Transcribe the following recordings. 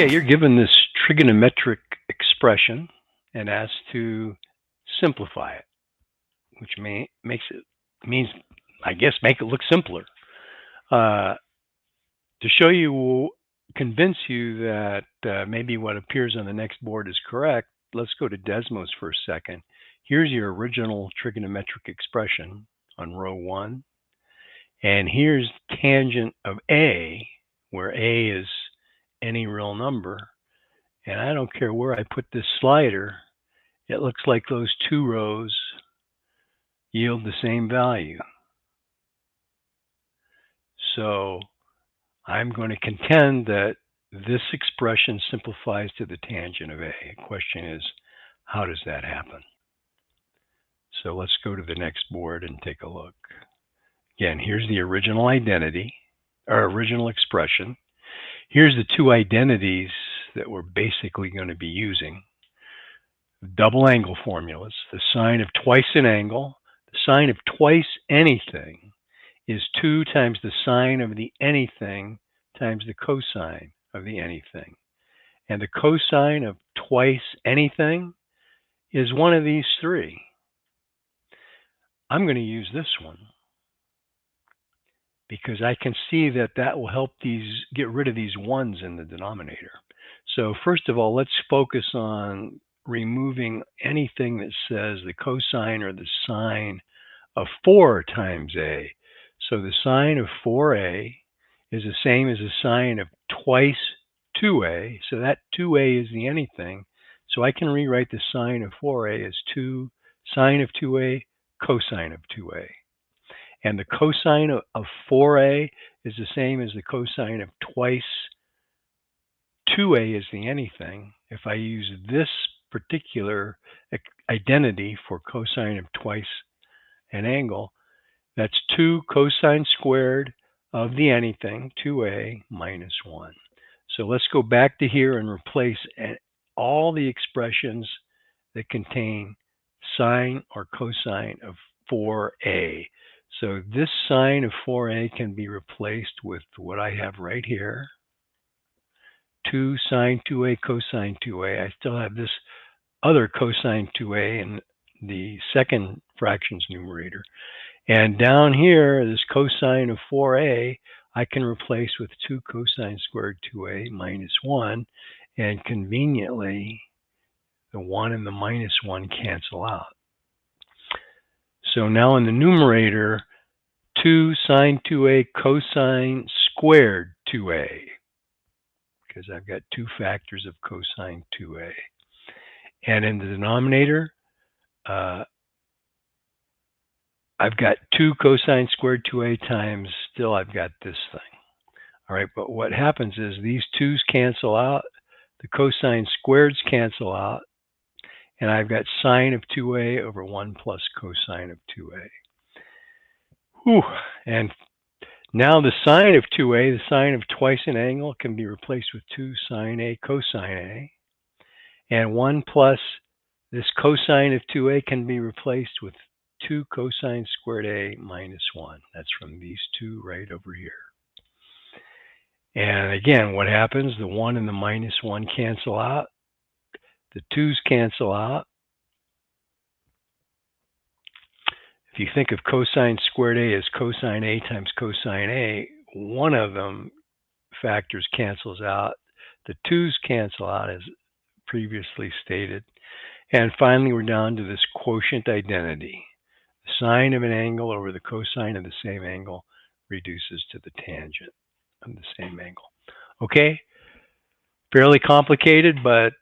Okay, you're given this trigonometric expression and asked to simplify it, which means, I guess, make it look simpler. Uh, to show you, convince you that maybe what appears on the next board is correct, let's go to Desmos for a second. Here's your original trigonometric expression on row 1. And here's tangent of A, where A is any real number. And I don't care where I put this slider, it looks like those two rows yield the same value. So I'm going to contend that this expression simplifies to the tangent of A. The question is, how does that happen? So let's go to the next board and take a look. Again, here's the original identity, or original expression. Here's the two identities that we're basically going to be using. Double angle formulas. The sine of twice an angle, the sine of twice anything is 2 times the sine of the anything times the cosine of the anything. And the cosine of twice anything is one of these three. I'm going to use this one because I can see that that will help get rid of these ones in the denominator. So first of all, let's focus on removing anything that says the cosine or the sine of 4 times A. So the sine of 4A is the same as the sine of twice 2A. So that 2A is the anything. So I can rewrite the sine of 4A as 2 sine of 2A cosine of 2A. And the cosine of 4A is the same as the cosine of twice 2A is the anything. If I use this particular identity for cosine of twice an angle, that's 2 cosine squared of the anything, 2A minus 1. So let's go back to here and replace all the expressions that contain sine or cosine of 4A. So this sine of 4A can be replaced with what I have right here. 2 sine 2A cosine 2A. I still have this other cosine 2A in the second fractions numerator. And down here, this cosine of 4A, I can replace with 2 cosine squared 2A minus 1. And conveniently, the 1 and the minus 1 cancel out. So now in the numerator, 2 sine 2A cosine squared 2A, because I've got 2 factors of cosine 2A. And in the denominator, I've got 2 cosine squared 2A times, still I've got this thing. All right, but what happens is these 2's cancel out, the cosine squareds cancel out, and I've got sine of 2A over 1 plus cosine of 2A. Whew. And now the sine of 2A, the sine of twice an angle, can be replaced with 2 sine A cosine A. And 1 plus this cosine of 2A can be replaced with 2 cosine squared A minus 1. That's from these two right over here. And again, what happens? The 1 and the minus 1 cancel out. The 2's cancel out. If you think of cosine squared A as cosine A times cosine A, one of them factors cancels out. The 2's cancel out as previously stated. And finally, we're down to this quotient identity. The sine of an angle over the cosine of the same angle reduces to the tangent of the same angle. Okay? Fairly complicated, but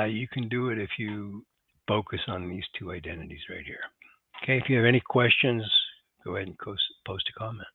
you can do it if you focus on these two identities right here. Okay, if you have any questions, go ahead and post a comment.